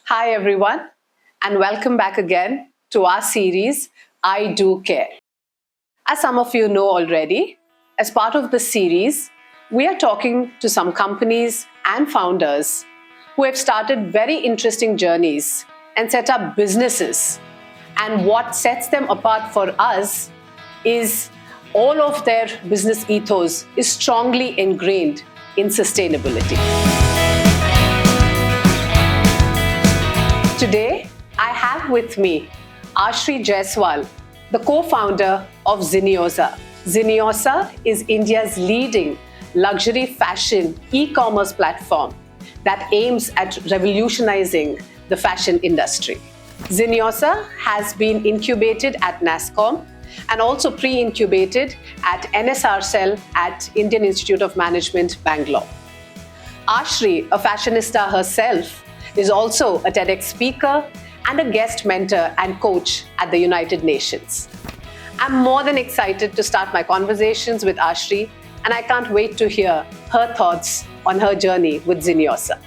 Hi, everyone, and welcome back again to our series, I Do Care. As some of you know already, as part of the series, we are talking to some companies and founders who have started very interesting journeys and set up businesses. And what sets them apart for us is all of their business ethos is strongly ingrained in sustainability. Today, I have with me Ashri Jaiswal, the co-founder of Ziniosa. Ziniosa is India's leading luxury fashion e-commerce platform that aims at revolutionizing the fashion industry. Ziniosa has been incubated at NASSCOM and also pre-incubated at NSR Cell at Indian Institute of Management, Bangalore. Ashri, a fashionista herself, is also a TEDx speaker and a guest mentor and coach at the United Nations. I'm more than excited to start my conversations with Ashri, and I can't wait to hear her thoughts on her journey with Ziniosa.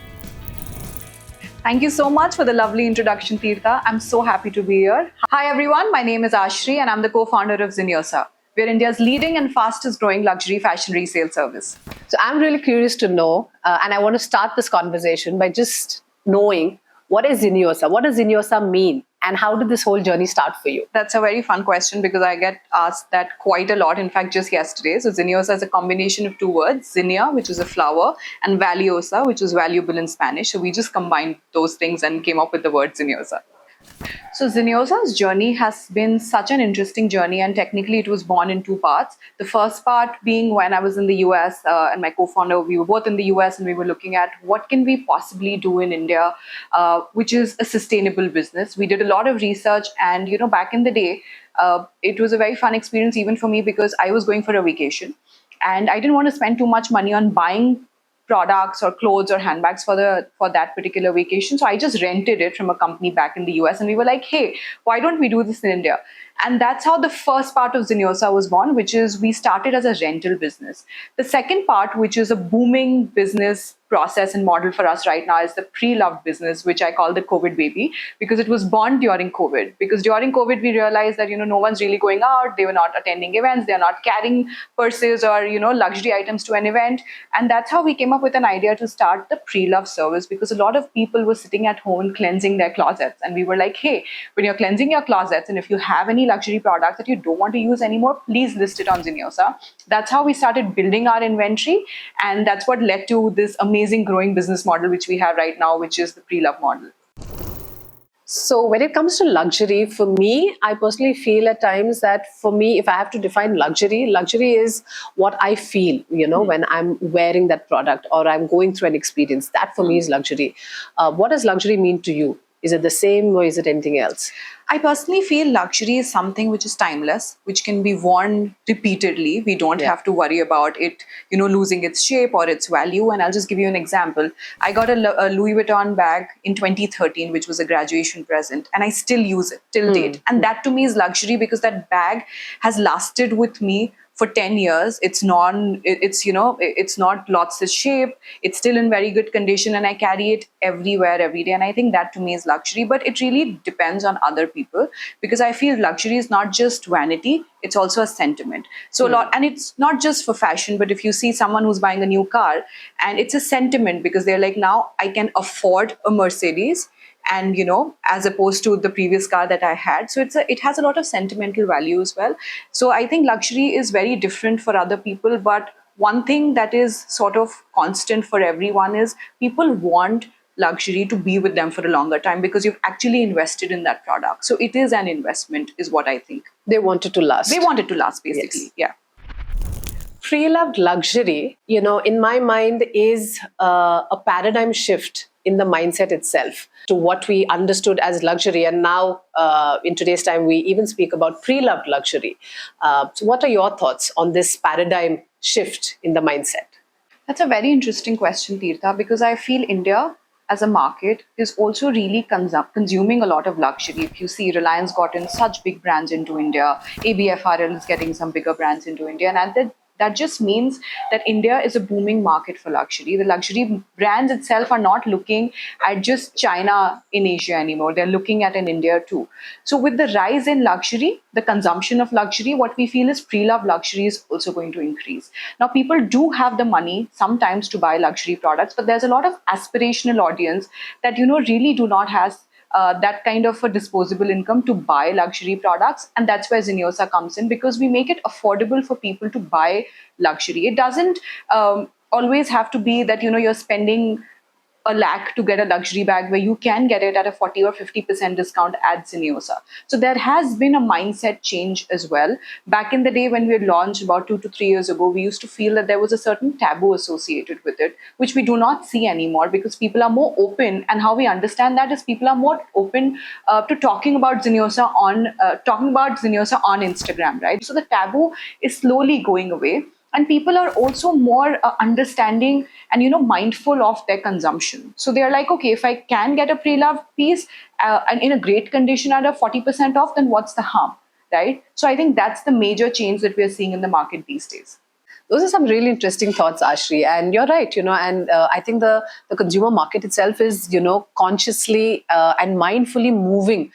Thank you so much for the lovely introduction, Tirtha. I'm so happy to be here. Hi everyone, my name is Ashri and I'm the co-founder of Ziniosa. We're India's leading and fastest growing luxury fashion resale service. So I'm really curious to know, and I want to start this conversation by just knowing what is Ziniosa? What does Ziniosa mean? And how did this whole journey start for you? That's a very fun question because I get asked that quite a lot. In fact, just yesterday. So Ziniosa is a combination of two words, Zinia, which is a flower, and valiosa, which is valuable in Spanish. So we just combined those things and came up with the word Ziniosa. So Ziniosa's journey has been such an interesting journey, and technically it was born in two parts. The first part being when I was in the US and my co-founder, we were both in the US and we were looking at what can we possibly do in India, which is a sustainable business. We did a lot of research and, back in the day, it was a very fun experience even for me because I was going for a vacation and I didn't want to spend too much money on buying products or clothes or handbags for that particular vacation. So I just rented it from a company back in the US and we were like, hey, why don't we do this in India? And that's how the first part of Ziniosa was born, which is we started as a rental business. The second part, which is a booming business process and model for us right now, is the pre-loved business, which I call the COVID baby, because it was born during COVID. Because during COVID, we realized that, no one's really going out. They were not attending events. They're not carrying purses or, luxury items to an event. And that's how we came up with an idea to start the pre-loved service, because a lot of people were sitting at home cleansing their closets. And we were like, hey, when you're cleansing your closets and if you have any luxury products that you don't want to use anymore, please list it on Ziniosa. That's how we started building our inventory. And that's what led to this amazing growing business model, which we have right now, which is the pre-love model. So when it comes to luxury, for me, I personally feel at times that for me, if I have to define luxury is what I feel, when I'm wearing that product or I'm going through an experience. That for me is luxury. What does luxury mean to you? Is it the same or is it anything else? I personally feel luxury is something which is timeless, which can be worn repeatedly. We don't have to worry about it, losing its shape or its value. And I'll just give you an example. I got a Louis Vuitton bag in 2013, which was a graduation present, and I still use it till date. And that to me is luxury because that bag has lasted with me for 10 years. It's not lost its shape. It's still in very good condition and I carry it everywhere, every day. And I think that to me is luxury, but it really depends on other people because I feel luxury is not just vanity. It's also a sentiment. So and it's not just for fashion, but if you see someone who's buying a new car and it's a sentiment because they're like, now I can afford a Mercedes. And, as opposed to the previous car that I had. So it has a lot of sentimental value as well. So I think luxury is very different for other people. But one thing that is sort of constant for everyone is people want luxury to be with them for a longer time because you've actually invested in that product. So it is an investment is what I think. They want it to last. They want it to last, basically. Yes. Yeah. Pre-loved luxury, in my mind is a paradigm shift in the mindset itself to what we understood as luxury. And now in today's time, we even speak about pre-loved luxury. So what are your thoughts on this paradigm shift in the mindset? That's a very interesting question, Tirtha, because I feel India as a market is also really consuming a lot of luxury. If you see, Reliance got in such big brands into India, ABFRL is getting some bigger brands into India. And that just means that India is a booming market for luxury. The luxury brands itself are not looking at just China in Asia anymore. They're looking at in India too. So with the rise in luxury, the consumption of luxury, what we feel is pre-loved luxury is also going to increase. Now, people do have the money sometimes to buy luxury products, but there's a lot of aspirational audience that, really do not have that kind of a disposable income to buy luxury products. And that's where Ziniosa comes in, because we make it affordable for people to buy luxury. It doesn't always have to be that, you're spending a lakh to get a luxury bag, where you can get it at a 40 or 50% discount at Ziniosa. So there has been a mindset change as well. Back in the day when we had launched about 2 to 3 years ago, we used to feel that there was a certain taboo associated with it, which we do not see anymore, because people are more open. And how we understand that is people are more open to talking about Ziniosa on Instagram, right? So the taboo is slowly going away. And people are also more understanding and mindful of their consumption. So they're like, okay, if I can get a pre-loved piece and in a great condition at a 40% off, then what's the harm, right? So I think that's the major change that we're seeing in the market these days. Those are some really interesting thoughts, Ashri. And you're right, and I think the consumer market itself is, consciously and mindfully moving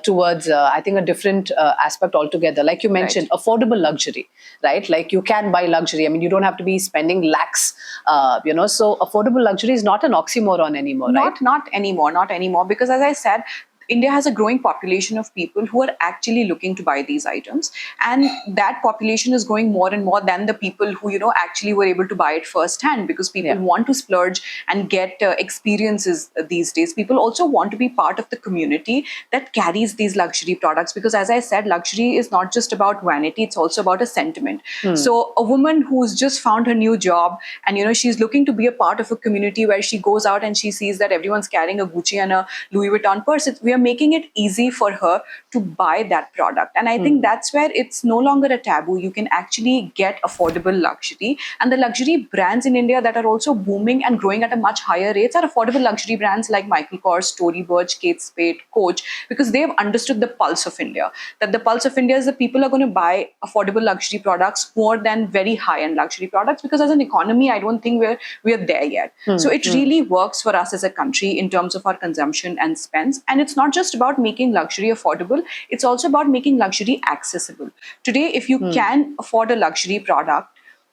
towards, I think, a different aspect altogether. Like you mentioned, right. Affordable luxury, right? Like you can buy luxury. I mean, you don't have to be spending lakhs, so affordable luxury is not an oxymoron anymore, right? Not anymore. Because as I said, India has a growing population of people who are actually looking to buy these items. And that population is growing more and more than the people who, actually were able to buy it firsthand, because people want to splurge and get experiences these days. People also want to be part of the community that carries these luxury products, because as I said, luxury is not just about vanity, it's also about a sentiment. So a woman who's just found her new job and, she's looking to be a part of a community where she goes out and she sees that everyone's carrying a Gucci and a Louis Vuitton purse. We are making it easy for her to buy that product. And I think that's where it's no longer a taboo. You can actually get affordable luxury. And the luxury brands in India that are also booming and growing at a much higher rates are affordable luxury brands like Michael Kors, Tory Burch, Kate Spade, Coach, because they've understood the pulse of India. That the pulse of India is that people are going to buy affordable luxury products more than very high-end luxury products, because as an economy, I don't think we're there yet. So it really works for us as a country in terms of our consumption and spends. And it's not just about making luxury affordable, it's also about making luxury accessible. Today, if you can afford a luxury product,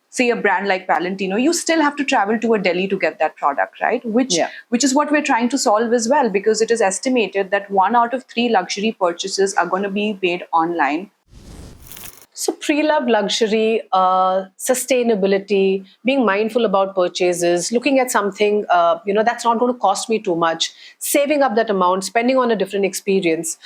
say a brand like Valentino, you still have to travel to a Delhi to get that product, right? Which is what we're trying to solve as well, because it is estimated that 1 out of 3 luxury purchases are going to be made online. So pre-loved luxury, sustainability, being mindful about purchases, looking at something, that's not going to cost me too much, saving up that amount, spending on a different experience.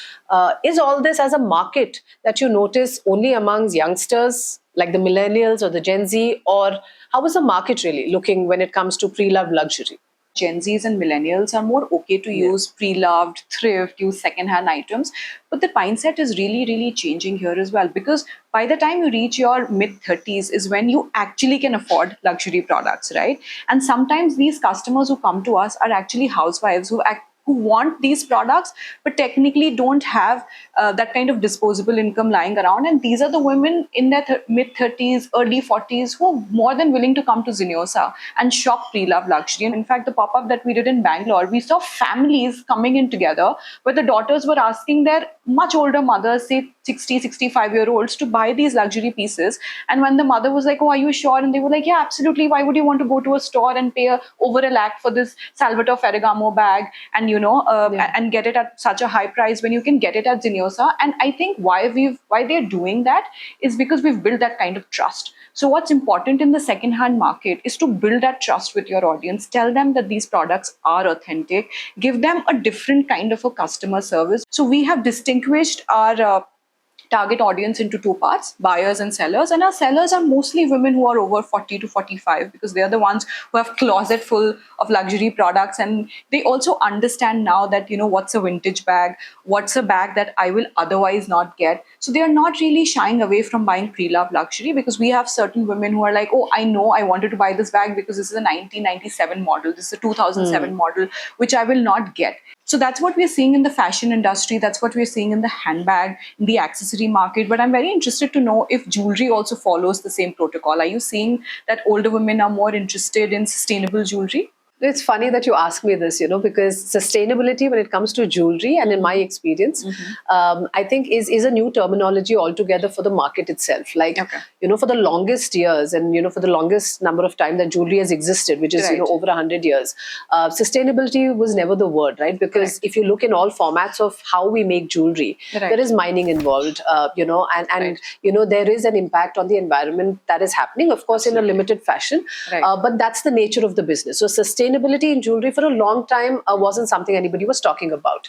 Is all this as a market that you notice only amongst youngsters, like the millennials or the Gen Z, or how is the market really looking when it comes to pre-loved luxury? Gen Zs and millennials are more okay to use pre-loved, thrift, use second-hand items. But the mindset is really, really changing here as well, because by the time you reach your mid-30s is when you actually can afford luxury products, right? And sometimes these customers who come to us are actually housewives who want these products, but technically don't have that kind of disposable income lying around. And these are the women in their mid-30s, early 40s who are more than willing to come to Ziniosa and shop pre-loved luxury. And in fact, the pop-up that we did in Bangalore, we saw families coming in together where the daughters were asking their much older mothers, say 60, 65-year-olds, to buy these luxury pieces. And when the mother was like, oh, are you sure? And they were like, yeah, absolutely. Why would you want to go to a store and pay over a lakh for this Salvatore Ferragamo bag and and get it at such a high price when you can get it at Ziniosa? And I think why they're doing that is because we've built that kind of trust. So what's important in the second-hand market is to build that trust with your audience. Tell them that these products are authentic. Give them a different kind of a customer service. So we have distinguished our target audience into 2 parts, buyers and sellers. And our sellers are mostly women who are over 40 to 45, because they are the ones who have closet full of luxury products. And they also understand now that, what's a vintage bag, what's a bag that I will otherwise not get. So they are not really shying away from buying pre-loved luxury, because we have certain women who are like, oh, I know I wanted to buy this bag because this is a 1997 model, this is a 2007 model, which I will not get. So that's what we're seeing in the fashion industry. That's what we're seeing in the handbag, in the accessory market. But I'm very interested to know if jewelry also follows the same protocol. Are you seeing that older women are more interested in sustainable jewelry? It's funny that you ask me this, because sustainability when it comes to jewelry, and in my experience, I think is a new terminology altogether for the market itself. Like, for the longest years and, for the longest number of time that jewelry has existed, which is, over 100 years, sustainability was never the word, right? Because if you look in all formats of how we make jewelry, there is mining involved, and there is an impact on the environment that is happening, of course, in a limited fashion, but that's the nature of the business. So sustainability in jewelry for a long time wasn't something anybody was talking about.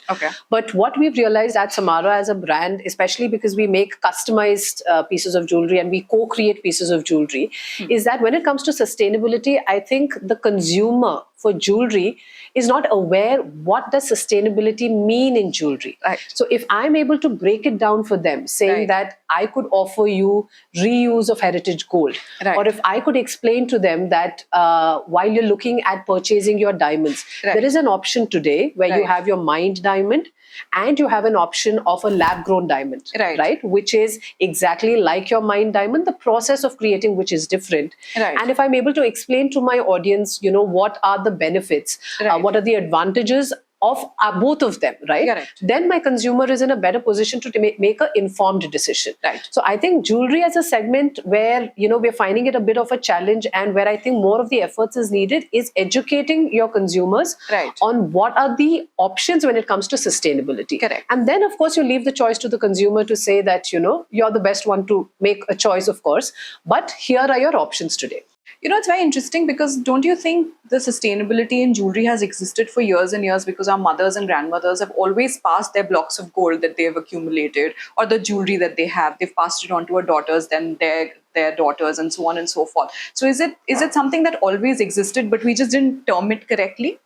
But what we've realized at Samaara as a brand, especially because we make customized pieces of jewelry and we co-create pieces of jewelry, is that when it comes to sustainability, I think the consumer for jewelry is not aware what does sustainability mean in jewelry. So if I'm able to break it down for them, saying that I could offer you reuse of heritage gold, or if I could explain to them that while you're looking at purchasing your diamonds, there is an option today where you have your mined diamond and you have an option of a lab-grown diamond, right? Which is exactly like your mined diamond, the process of creating which is different. And if I'm able to explain to my audience, what are the benefits, what are the advantages of both of them, right? Then my consumer is in a better position to make an informed decision. So I think jewelry as a segment where, we're finding it a bit of a challenge, and where I think more of the efforts is needed is educating your consumers on what are the options when it comes to sustainability. And then, of course, you leave the choice to the consumer to say that, you're the best one to make a choice, of course, but here are your options today. It's very interesting because don't you think the sustainability in jewelry has existed for years and years, because our mothers and grandmothers have always passed their blocks of gold that they have accumulated, or the jewelry that they have, they've passed it on to our daughters, then their daughters, and so on and so forth. So is it something that always existed but we just didn't term it correctly?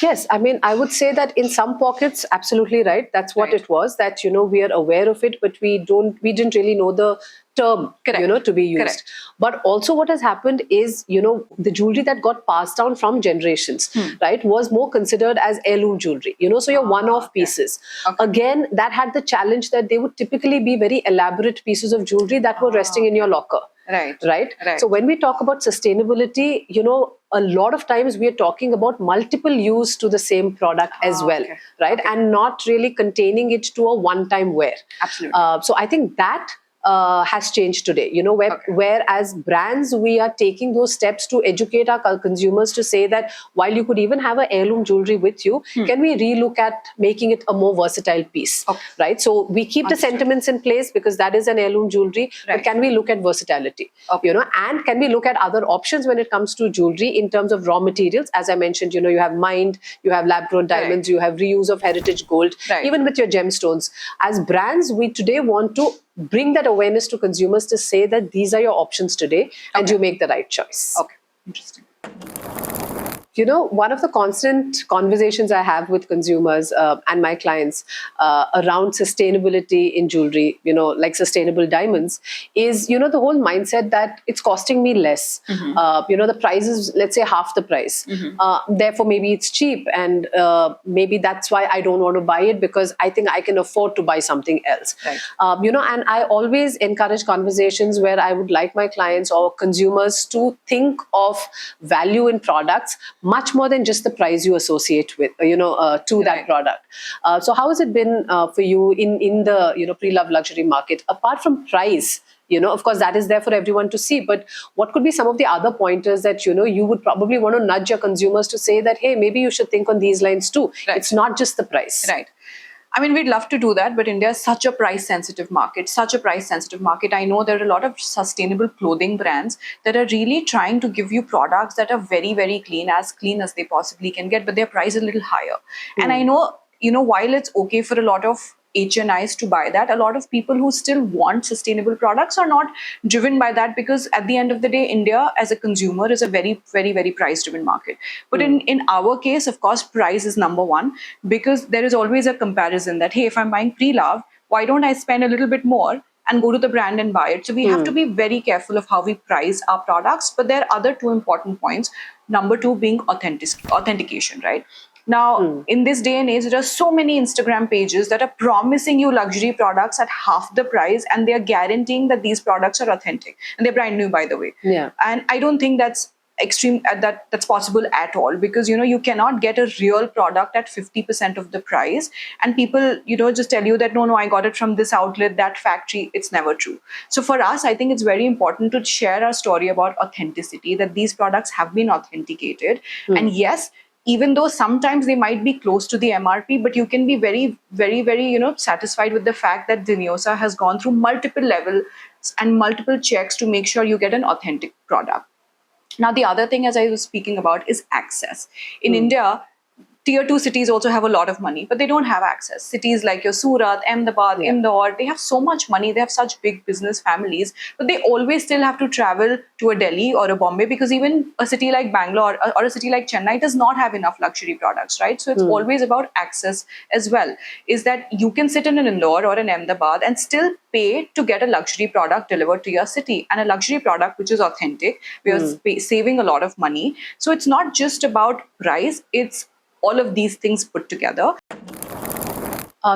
Yes, I mean, I would say that in some pockets, absolutely right. That's what it was, that, we are aware of it, but we didn't really know the term, to be used. But also what has happened is, the jewelry that got passed down from generations, right, was more considered as heirloom jewelry, so your one-off pieces. Again, that had the challenge that they would typically be very elaborate pieces of jewelry that were resting in your locker. Right. So when we talk about sustainability, a lot of times we are talking about multiple use to the same product as well, right? And not really containing it to a one-time wear. Absolutely. So I think that has changed today, where as brands, we are taking those steps to educate our consumers to say that while you could even have an heirloom jewelry with you, can we relook at making it a more versatile piece, right? So we keep the sentiments in place because that is an heirloom jewelry, but can we look at versatility, and can we look at other options when it comes to jewelry in terms of raw materials? As I mentioned, you have mined, you have lab-grown diamonds, you have reuse of heritage gold, even with your gemstones. As brands, we today want to bring that awareness to consumers to say that these are your options today, and you make the right choice. Interesting. One of the constant conversations I have with consumers and my clients around sustainability in jewelry, like sustainable diamonds, is, the whole mindset that it's costing me less. The price is, let's say, half the price. Therefore, maybe it's cheap, and maybe that's why I don't want to buy it, because I think I can afford to buy something else. And I always encourage conversations where I would like my clients or consumers to think of value in products much more than just the price you associate with, to that product. So how has it been for you in the, pre-loved luxury market? Apart from price, of course, that is there for everyone to see. But what could be some of the other pointers that, you would probably want to nudge your consumers to say that, hey, maybe you should think on these lines too. It's not just the price. I mean, we'd love to do that, but India is such a price-sensitive market, I know there are a lot of sustainable clothing brands that are really trying to give you products that are very, very clean as they possibly can get, but their price is a little higher. And I know, while it's okay for a lot of HNIs to buy that, a lot of people who still want sustainable products are not driven by that, because at the end of the day, India as a consumer is a very, very, very price-driven market. But in our case, of course, price is number one, because there is always a comparison that, hey, if I'm buying pre-loved, why don't I spend a little bit more and go to the brand and buy it? So we have to be very careful of how we price our products. But there are other two important points. Number two being authentication, right? Now, in this day and age, there are so many Instagram pages that are promising you luxury products at half the price, and they are guaranteeing that these products are authentic and they're brand new, by the way. Yeah. And I don't think that's extreme that's possible at all, because you cannot get a real product at 50% of the price, and people just tell you that no, I got it from this outlet, that factory. It's never true. So for us, I think it's very important to share our story about authenticity, that these products have been authenticated. And yes, even though sometimes they might be close to the MRP, but you can be very, very, very, satisfied with the fact that Ziniosa has gone through multiple levels and multiple checks to make sure you get an authentic product. Now, the other thing, as I was speaking about, is access. In India, tier 2 cities also have a lot of money, but they don't have access. Cities like your Surat, Ahmedabad, Indore, they have so much money, they have such big business families, but they always still have to travel to a Delhi or a Bombay, because even a city like Bangalore or a city like Chennai does not have enough luxury products, right? So it's always about access as well, is that you can sit in an Indore or an Ahmedabad and still pay to get a luxury product delivered to your city, and a luxury product which is authentic. We are saving a lot of money. So it's not just about price, it's all of these things put together.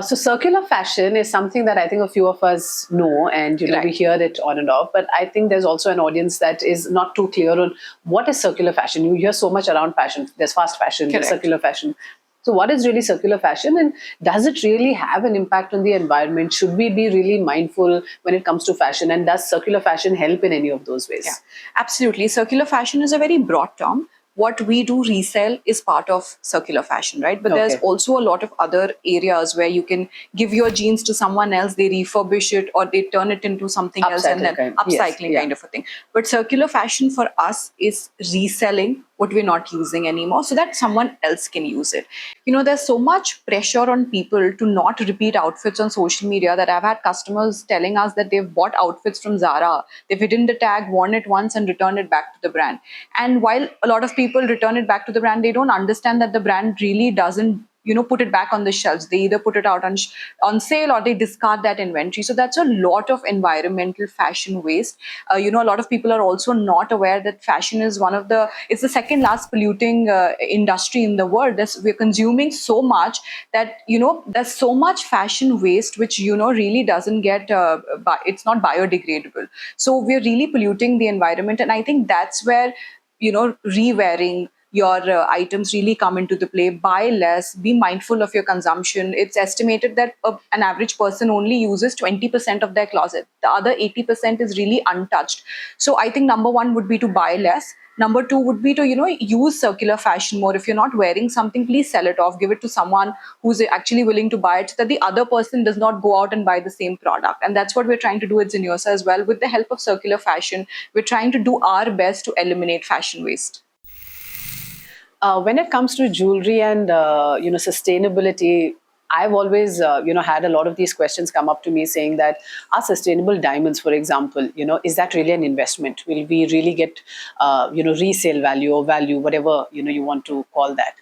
So circular fashion is something that I think a few of us know, and Right. we hear it on and off. But I think there's also an audience that is not too clear on what is circular fashion. You hear so much around fashion. There's fast fashion, there's Correct. circular fashion. So what is really circular fashion, and does it really have an impact on the environment? Should we be really mindful when it comes to fashion, and does circular fashion help in any of those ways? Yeah, absolutely. Circular fashion is a very broad term. What we do resell is part of circular fashion, right? But there's Okay. also a lot of other areas where you can give your jeans to someone else, they refurbish it, or they turn it into something else, and then Upcycling kind. Yes, upcycling yeah. kind of a thing. But circular fashion for us is reselling what we're not using anymore so that someone else can use it. There's so much pressure on people to not repeat outfits on social media that I've had customers telling us that they've bought outfits from Zara, they've hidden the tag, worn it once, and returned it back to the brand. And while a lot of people return it back to the brand, they don't understand that the brand really doesn't put it back on the shelves. They either put it out on sale, or they discard that inventory. So that's a lot of environmental fashion waste. A lot of people are also not aware that fashion is it's the second last polluting industry in the world. We're consuming so much that there's so much fashion waste which really doesn't get it's not biodegradable. So we're really polluting the environment, and I think that's where re-wearing your items really come into the play. Buy less, be mindful of your consumption. It's estimated that an average person only uses 20% of their closet. The other 80% is really untouched. So I think number one would be to buy less. Number two would be to use circular fashion more. If you're not wearing something, please sell it off, give it to someone who's actually willing to buy it, so that the other person does not go out and buy the same product. And that's what we're trying to do at Ziniosa as well. With the help of circular fashion, we're trying to do our best to eliminate fashion waste. When it comes to jewelry and sustainability, I've always had a lot of these questions come up to me saying that our sustainable diamonds, for example, is that really an investment? Will we really get resale value or value, whatever you want to call that?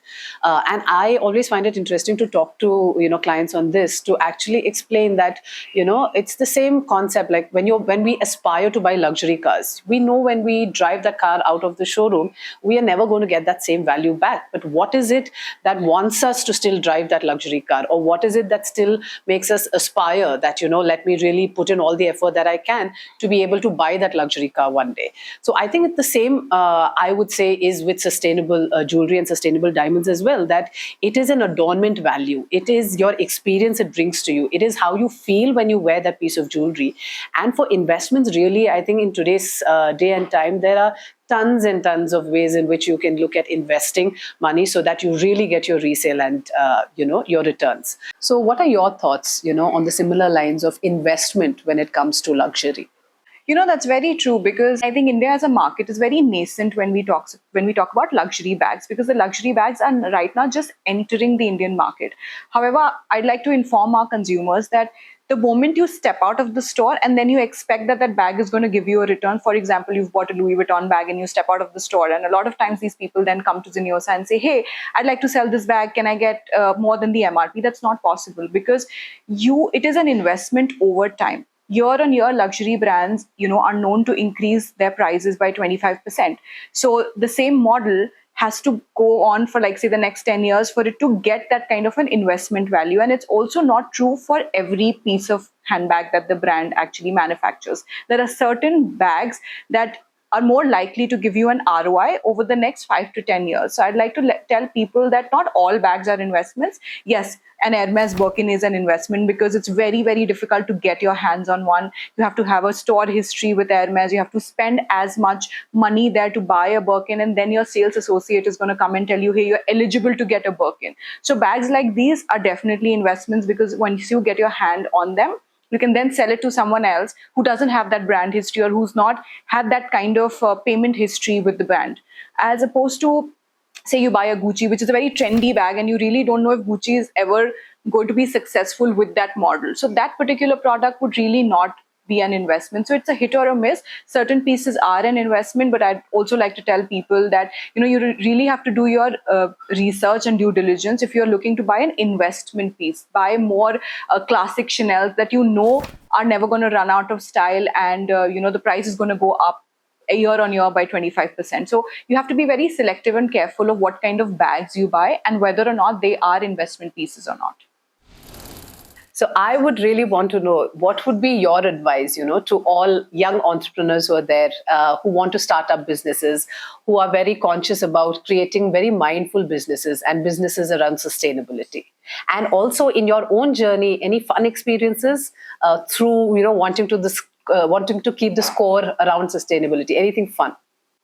And I always find it interesting to talk to clients on this, to actually explain that it's the same concept. Like when we aspire to buy luxury cars, we know when we drive that car out of the showroom, we are never going to get that same value back. But what is it that wants us to still drive that luxury car? Or what is it that still makes us aspire that, let me really put in all the effort that I can to be able to buy that luxury car one day? So I think it's the same, I would say, is with sustainable jewelry and sustainable diamonds as well, that it is an adornment value. It is your experience it brings to you. It is how you feel when you wear that piece of jewelry. And for investments, really, I think in today's day and time, there are tons and tons of ways in which you can look at investing money so that you really get your resale and your returns. So what are your thoughts on the similar lines of investment when it comes to luxury? That's very true, because I think India as a market is very nascent when we talk about luxury bags, because the luxury bags are right now just entering the Indian market. However, I'd like to inform our consumers that the moment you step out of the store and then you expect that bag is going to give you a return, for example, you've bought a Louis Vuitton bag and you step out of the store, and a lot of times these people then come to Ziniosa and say, hey, I'd like to sell this bag, can I get more than the MRP? That's not possible, because it is an investment over time. Year on year, luxury brands, are known to increase their prices by 25%. So the same model has to go on for like say the next 10 years for it to get that kind of an investment value. And it's also not true for every piece of handbag that the brand actually manufactures. There are certain bags that are more likely to give you an ROI over the next 5 to 10 years. So I'd like to tell people that not all bags are investments. Yes, an Hermes Birkin is an investment because it's very, very difficult to get your hands on one. You have to have a store history with Hermes. You have to spend as much money there to buy a Birkin, and then your sales associate is going to come and tell you, hey, you're eligible to get a Birkin. So bags like these are definitely investments because once you get your hand on them, you can then sell it to someone else who doesn't have that brand history or who's not had that kind of payment history with the brand. As opposed to, say you buy a Gucci, which is a very trendy bag, and you really don't know if Gucci is ever going to be successful with that model. So that particular product would really not be an investment. So it's a hit or a miss. Certain pieces are an investment, but I'd also like to tell people that, you know, you really have to do your research and due diligence. If you're looking to buy an investment piece, buy more classic Chanel that you know are never going to run out of style, and you know, the price is going to go up a year on year by 25%. So you have to be very selective and careful of what kind of bags you buy and whether or not they are investment pieces or not. So I would really want to know, what would be your advice, you know, to all young entrepreneurs who are there, who want to start up businesses, who are very conscious about creating very mindful businesses and businesses around sustainability. And also in your own journey, any fun experiences through, you know, wanting to keep the score around sustainability, anything fun?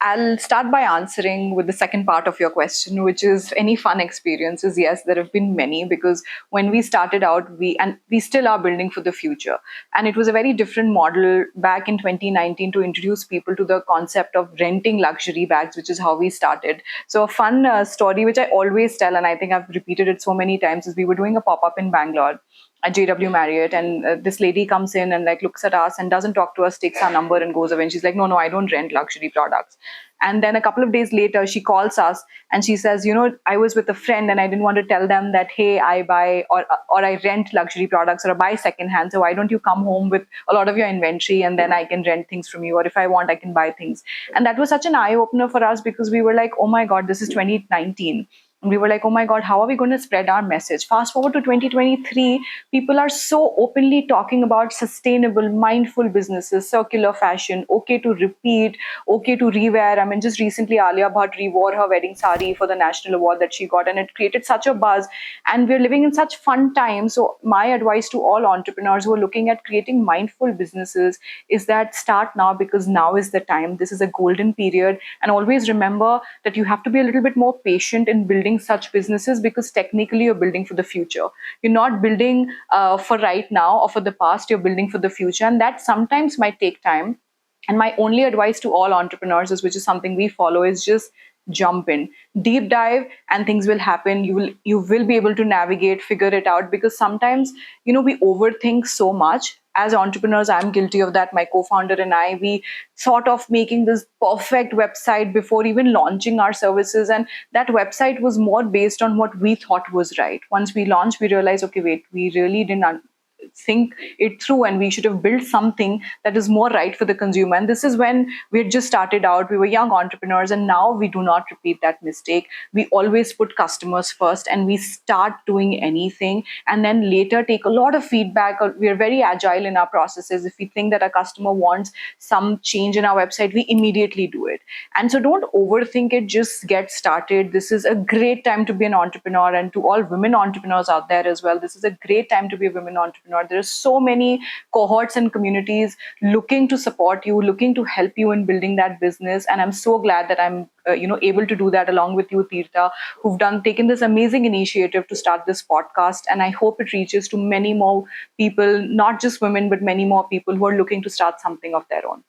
I'll start by answering with the second part of your question, which is any fun experiences. Yes, there have been many, because when we started out, we still are building for the future. And it was a very different model back in 2019 to introduce people to the concept of renting luxury bags, which is how we started. So a fun story, which I always tell, and I think I've repeated it so many times, is we were doing a pop-up in Bangalore at JW Marriott, and this lady comes in and like looks at us and doesn't talk to us, takes our number and goes away. And she's like, no, I don't rent luxury products. And then a couple of days later, she calls us and she says, you know, I was with a friend and I didn't want to tell them that, hey, I buy or I rent luxury products or I buy secondhand. So why don't you come home with a lot of your inventory and then I can rent things from you, or if I want, I can buy things. And that was such an eye opener for us, because we were like, oh my God, this is 2019. And we were like, oh my God, how are we going to spread our message? Fast forward to 2023, people are so openly talking about sustainable, mindful businesses, circular fashion, okay to repeat, okay to rewear. I mean, just recently, Alia Bhatt rewore her wedding sari for the national award that she got, and it created such a buzz. And we're living in such fun times. So my advice to all entrepreneurs who are looking at creating mindful businesses is that start now, because now is the time. This is a golden period. And always remember that you have to be a little bit more patient in building such businesses, because technically you're building for the future. You're not building for right now or for the past, you're building for the future. And that sometimes might take time. And my only advice to all entrepreneurs is, which is something we follow, is just jump in, deep dive, and things will happen. You will be able to navigate, figure it out, because sometimes, you know, we overthink so much. As entrepreneurs, I'm guilty of that. My co-founder and I, we thought of making this perfect website before even launching our services. And that website was more based on what we thought was right. Once we launched, we realized, okay, wait, we really didn't think it through, and we should have built something that is more right for the consumer. And this is when we had just started out. We were young entrepreneurs, and now we do not repeat that mistake. We always put customers first, and we start doing anything and then later take a lot of feedback. We are very agile in our processes. If we think that a customer wants some change in our website, we immediately do it. And so don't overthink it, just get started. This is a great time to be an entrepreneur, and to all women entrepreneurs out there as well, this is a great time to be a women entrepreneur. There are so many cohorts and communities looking to support you, looking to help you in building that business. And I'm so glad that I'm able to do that along with you, Tirtha, who've taken this amazing initiative to start this podcast. And I hope it reaches to many more people, not just women, but many more people who are looking to start something of their own.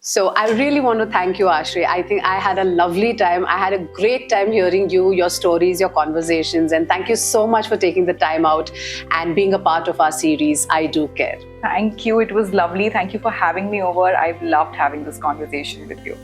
So I really want to thank you, Ashri. I think I had a lovely time. I had a great time hearing you, your stories, your conversations. And thank you so much for taking the time out and being a part of our series, I Do Care. Thank you. It was lovely. Thank you for having me over. I've loved having this conversation with you.